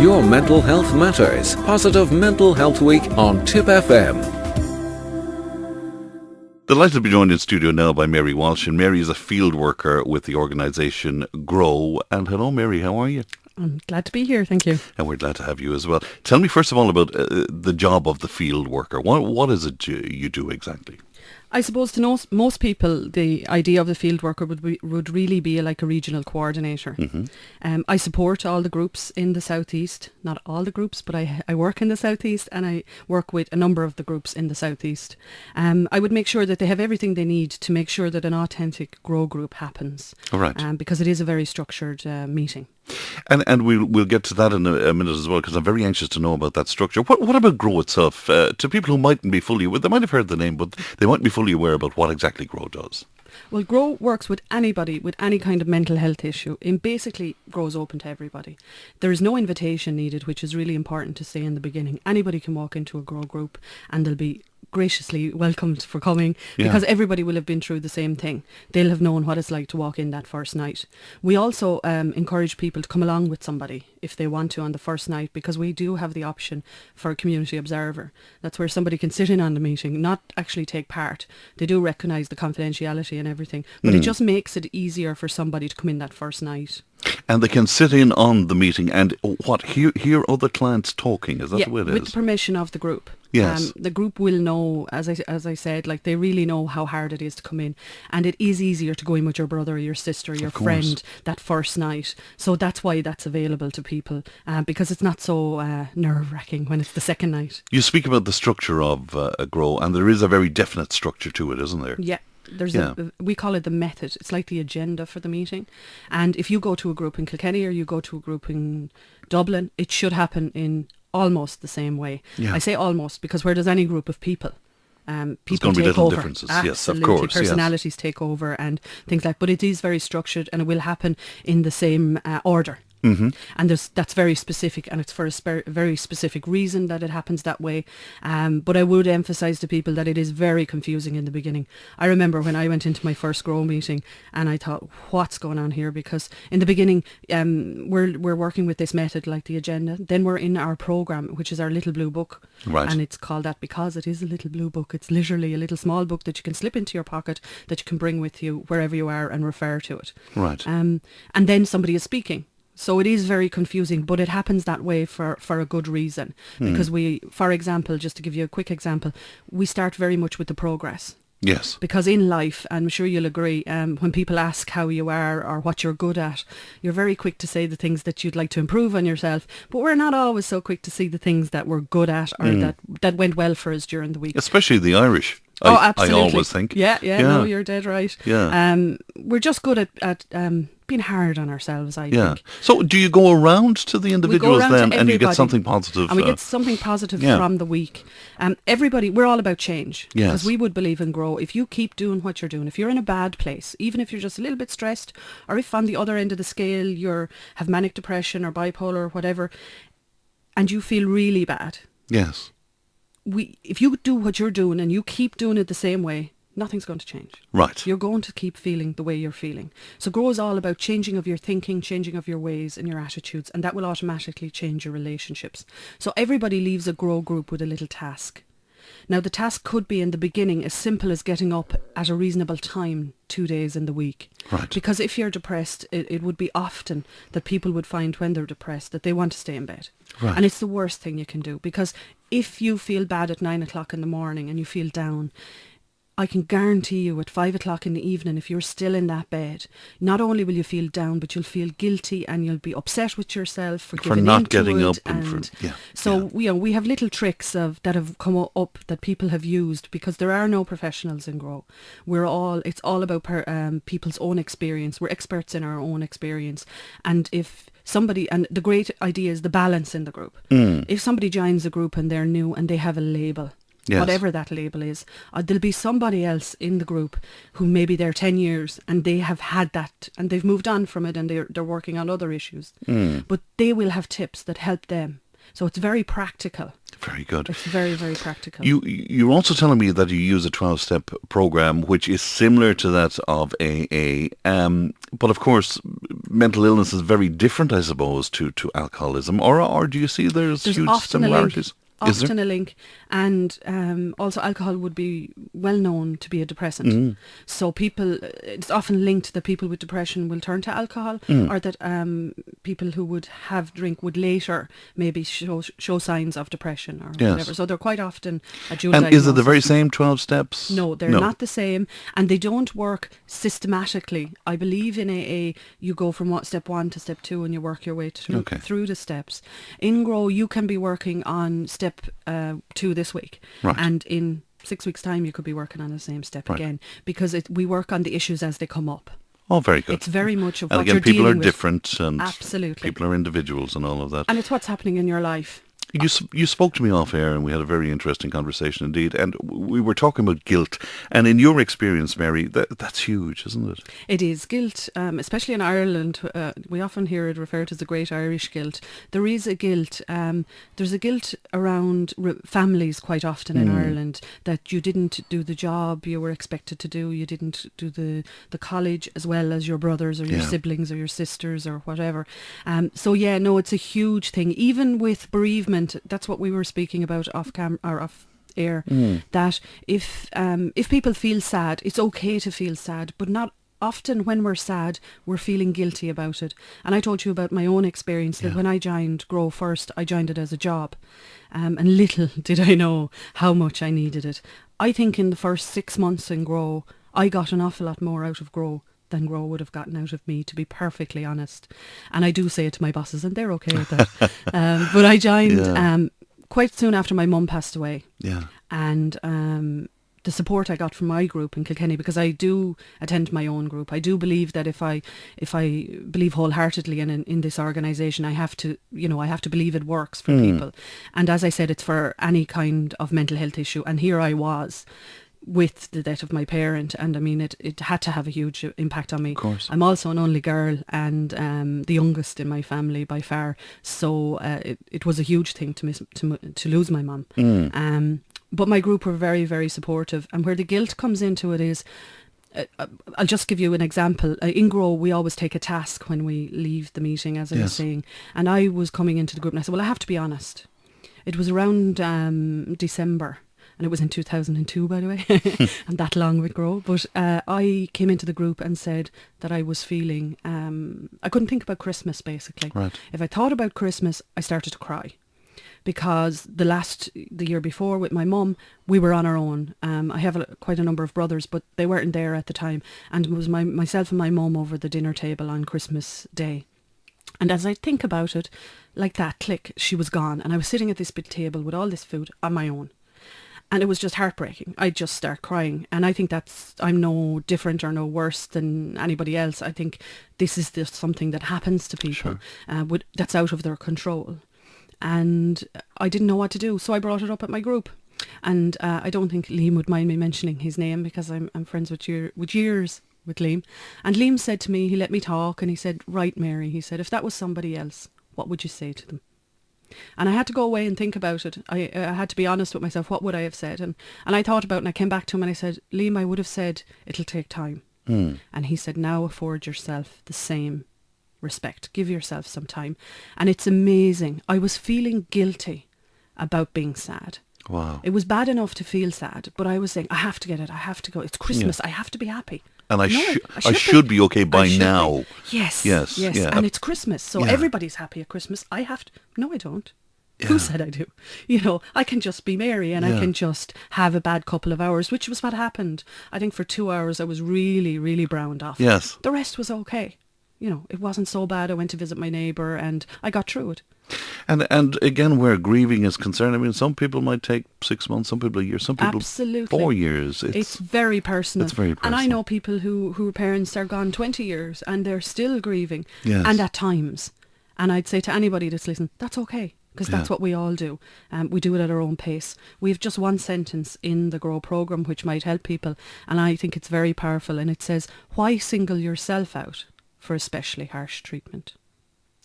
Your mental health matters. Positive Mental Health Week on Tipp FM. Delighted to be joined in studio now by Mary Walsh, and Mary is a field worker with the organisation GROW. And hello, Mary, how are you? I'm glad to be here, thank you. And we're glad to have you as well. Tell me first of all about the job of the field worker. What is it you do exactly? I suppose to most people, the idea of the field worker would really be like a regional coordinator. Mm-hmm. I support all the groups in the southeast, not all the groups, but I work in the southeast, and I work with a number of the groups in the southeast. I would make sure that they have everything they need to make sure that an authentic GROW group happens. All right. Because it is a very structured meeting. And we'll get to that in a minute as well, because I'm very anxious to know about that structure. What about GROW itself? To people who mightn't be fully aware, they might have heard the name, but they mightn't be fully aware about what exactly GROW does. Well, GROW works with anybody with any kind of mental health issue. And basically, GROW is open to everybody. There is no invitation needed, which is really important to say in the beginning. Anybody can walk into a GROW group and they'll be graciously welcomed for coming, because everybody will have been through the same thing. They'll have known what it's like to walk in that first night. We also encourage people to come along with somebody if they want to on the first night, because we do have the option for a community observer. That's where somebody can sit in on the meeting, not actually take part. They do recognise the confidentiality and everything, but it just makes it easier for somebody to come in that first night. And they can sit in on the meeting and hear other clients talking. Is that the way it is? With the permission of the group. Yes. The group will know, as I said, like they really know how hard it is to come in, and it is easier to go in with your brother or your sister or your friend that first night. So that's why that's available to people, because it's not so nerve-wracking when it's the second night. You speak about the structure of a GROW, and there is a very definite structure to it, isn't there? Yeah. We call it the method. It's like the agenda for the meeting. And if you go to a group in Kilkenny or you go to a group in Dublin, it should happen in almost the same way. Yeah. I say almost because where there's any group of people, people take over. Differences. Absolutely. Yes, of course. Personalities take over and things like. But it is very structured, and it will happen in the same order. Mm-hmm. And that's very specific, and it's for a very specific reason that it happens that way. But I would emphasise to people that it is very confusing in the beginning. I remember when I went into my first GROW meeting and I thought, what's going on here? Because in the beginning, we're working with this method like the agenda. Then we're in our programme, which is our little blue book. Right. And it's called that because it is a little blue book. It's literally a little small book that you can slip into your pocket, that you can bring with you wherever you are and refer to it. Right. And then somebody is speaking. So it is very confusing, but it happens that way for a good reason. Because we, for example, just to give you a quick example, we start very much with the progress. Yes. Because in life, I'm sure you'll agree, when people ask how you are or what you're good at, you're very quick to say the things that you'd like to improve on yourself. But we're not always so quick to see the things that we're good at or that went well for us during the week. Especially the Irish. Absolutely. I always think. Yeah, no, you're dead right. Yeah. We're just good at being hard on ourselves, I think. So do you go around to the individuals then and you get something positive? And we get something positive from the week. Everybody, we're all about change. Yes. Because we would believe in GROW. If you keep doing what you're doing, if you're in a bad place, even if you're just a little bit stressed, or if on the other end of the scale you have manic depression or bipolar or whatever, and you feel really bad. Yes. If you do what you're doing and you keep doing it the same way, nothing's going to change. Right. You're going to keep feeling the way you're feeling. So GROW is all about changing of your thinking, changing of your ways and your attitudes, and that will automatically change your relationships. So everybody leaves a GROW group with a little task. Now, the task could be in the beginning as simple as getting up at a reasonable time 2 days in the week. Right. Because if you're depressed, it would be often that people would find when they're depressed that they want to stay in bed. Right. And it's the worst thing you can do, because if you feel bad at 9 o'clock in the morning and you feel down, I can guarantee you at 5 o'clock in the evening, if you're still in that bed, not only will you feel down, but you'll feel guilty and you'll be upset with yourself for giving not into getting it. up. We have little tricks that have come up that people have used, because there are no professionals in GROW. It's all about people's own experience. We're experts in our own experience. And the great idea is the balance in the group. If somebody joins a group and they're new and they have a label, whatever that label is, there'll be somebody else in the group who maybe they're 10 years and they have had that and they've moved on from it and they're working on other issues. But they will have tips that help them. So it's very practical. Very good. It's very, very practical. You're also telling me that you use a 12-step program, which is similar to that of AA. But of course, mental illness is very different, I suppose, to alcoholism. Or do you see there's huge often similarities? Often a link, and also alcohol would be well known to be a depressant. So it's often linked that people with depression will turn to alcohol, or that people who would have drink would later maybe show signs of depression or whatever. So they're quite often a dual And diagnosis. is it the very same 12 steps? No, they're not the same, and they don't work systematically. I believe in AA you go from step 1 to step 2 and you work your way through the steps. In Grow you can be working on step 2 this week, right, and in 6 weeks' time you could be working on the same step again, because we work on the issues as they come up. Oh, very good. It's very much of and what again, you're people dealing are with. different, and Absolutely. people are individuals and all of that. And it's what's happening in your life. You spoke to me off air, and we had a very interesting conversation indeed, and we were talking about guilt. And in your experience, Mary, that's huge, isn't it? It is. Guilt, especially in Ireland, we often hear it referred to as the Great Irish Guilt. There is a guilt. There's a guilt around families quite often in Ireland, that you didn't do the job you were expected to do. You didn't do the college as well as your brothers or your siblings or your sisters or whatever. It's a huge thing. Even with bereavement, that's what we were speaking about off air, that if people feel sad, it's okay to feel sad, but not often when we're sad, we're feeling guilty about it. And I told you about my own experience, that when I joined Grow first, I joined it as a job. And little did I know how much I needed it. I think in the first 6 months in Grow, I got an awful lot more out of Grow than Grow would have gotten out of me, to be perfectly honest. And I do say it to my bosses, and they're okay with that. But I joined quite soon after my mum passed away. Yeah. And the support I got from my group in Kilkenny, because I do attend my own group. I do believe that if I believe wholeheartedly in this organisation, I have to believe it works for people. And as I said, it's for any kind of mental health issue. And here I was, with the death of my parent, and I mean it had to have a huge impact on me. Of course. I'm also an only girl, and the youngest in my family by far, so it was a huge thing to lose my mum. But my group were very, very supportive, and where the guilt comes into it is, I'll just give you an example. In Grow, we always take a task when we leave the meeting, as I was saying, and I was coming into the group and I said, well, I have to be honest, it was around December. And it was in 2002, by the way, and that long with Grow. But I came into the group and said that I was feeling, I couldn't think about Christmas, basically. Right. If I thought about Christmas, I started to cry. Because the year before with my mum, we were on our own. I have quite a number of brothers, but they weren't there at the time. And it was myself and my mum over the dinner table on Christmas Day. And as I think about it, like that, click, she was gone. And I was sitting at this big table with all this food on my own. And it was just heartbreaking. I'd just start crying. And I think I'm no different or no worse than anybody else. I think this is just something that happens to people, that's out of their control. And I didn't know what to do. So I brought it up at my group. And I don't think Liam would mind me mentioning his name, because I'm friends with years with Liam. And Liam said to me, he let me talk, and he said, right, Mary, he said, if that was somebody else, what would you say to them? And I had to go away and think about it. I had to be honest with myself. What would I have said? And I thought about it, and I came back to him and I said, Liam, I would have said, it'll take time. And he said, now afford yourself the same respect. Give yourself some time. And it's amazing. I was feeling guilty about being sad. Wow. It was bad enough to feel sad, but I was saying, I have to get it. I have to go. It's Christmas. I have to be happy. And I should be okay by now. Yes. Yes. Yeah. And it's Christmas, so everybody's happy at Christmas. I have to. No, I don't. Yeah. Who said I do? I can just be Mary, and I can just have a bad couple of hours, which was what happened. I think for 2 hours I was really, really browned off. Yes. The rest was okay. It wasn't so bad. I went to visit my neighbour and I got through it. And again, where grieving is concerned, I mean, some people might take 6 months, some people a year, some people 4 years. It's very personal. It's very personal. And I know people whose parents are gone 20 years and they're still grieving. Yes. And at times. And I'd say to anybody that's listening, that's okay. Because that's what we all do. We do it at our own pace. We have just one sentence in the Grow programme which might help people. And I think it's very powerful. And it says, why single yourself out for especially harsh treatment?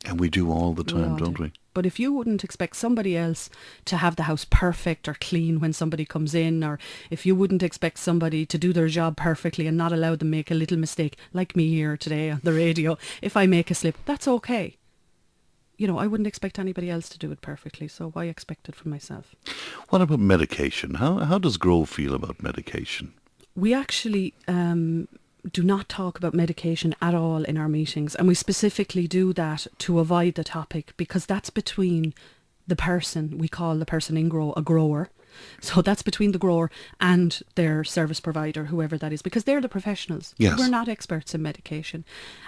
And we do all the time, don't we? But if you wouldn't expect somebody else to have the house perfect or clean when somebody comes in, or if you wouldn't expect somebody to do their job perfectly and not allow them make a little mistake, like me here today on the radio, if I make a slip, that's okay. You know, I wouldn't expect anybody else to do it perfectly, so why expect it from myself? What about medication? How does Grow feel about medication? We actually do not talk about medication at all in our meetings, and we specifically do that to avoid the topic, because that's between the person, we call the person in Grow a grower. So that's between the grower and their service provider, whoever that is, because they're the professionals. Yes. We're not experts in medication.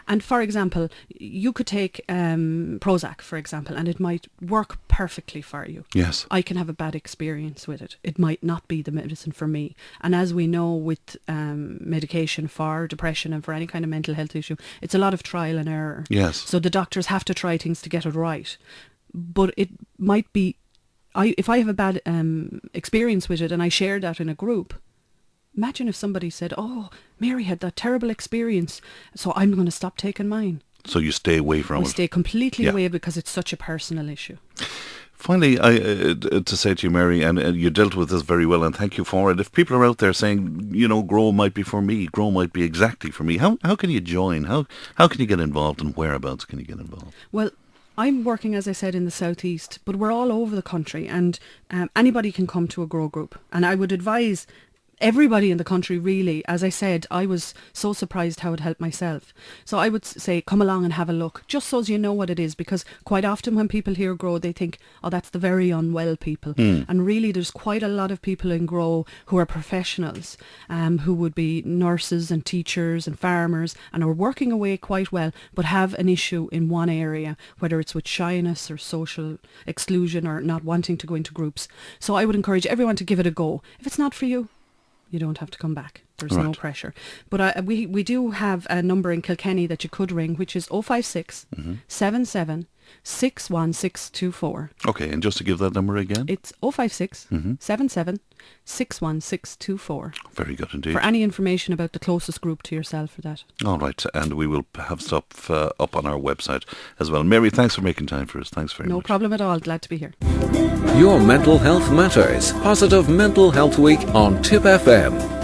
And for example, you could take Prozac, for example, and it might work perfectly for you. Yes. I can have a bad experience with it. It might not be the medicine for me. And as we know with medication for depression and for any kind of mental health issue, it's a lot of trial and error. Yes. So the doctors have to try things to get it right. But it might be, if I have a bad experience with it and I share that in a group, imagine if somebody said, "Oh, Mary had that terrible experience, so I'm going to stop taking mine." So you stay away from it. We stay completely away because it's such a personal issue. Finally, to say to you, Mary, and you dealt with this very well, and thank you for it. If people are out there saying, you know, Grow might be for me, Grow might be exactly for me, how can you join? How can you get involved, and whereabouts can you get involved? Well, I'm working, as I said, in the southeast, but we're all over the country, and anybody can come to a Grow group. And I would advise everybody in the country, really. As I said, I was so surprised how it helped myself. So I would say, come along and have a look, just so as you know what it is, because quite often when people hear Grow, they think, oh, that's the very unwell people. And really, there's quite a lot of people in Grow who are professionals, who would be nurses and teachers and farmers, and are working away quite well, but have an issue in one area, whether it's with shyness or social exclusion or not wanting to go into groups. So I would encourage everyone to give it a go. If it's not for you, you don't have to come back. There's no pressure. But we do have a number in Kilkenny that you could ring, which is 056 77 61624. Okay, and just to give that number again? It's 056 77 61624. Very good indeed. For any information about the closest group to yourself for that. All right, and we will have stuff up on our website as well. Mary, thanks for making time for us. Thanks very much. No problem at all. Glad to be here. Your mental health matters. Positive Mental Health Week on Tipp FM.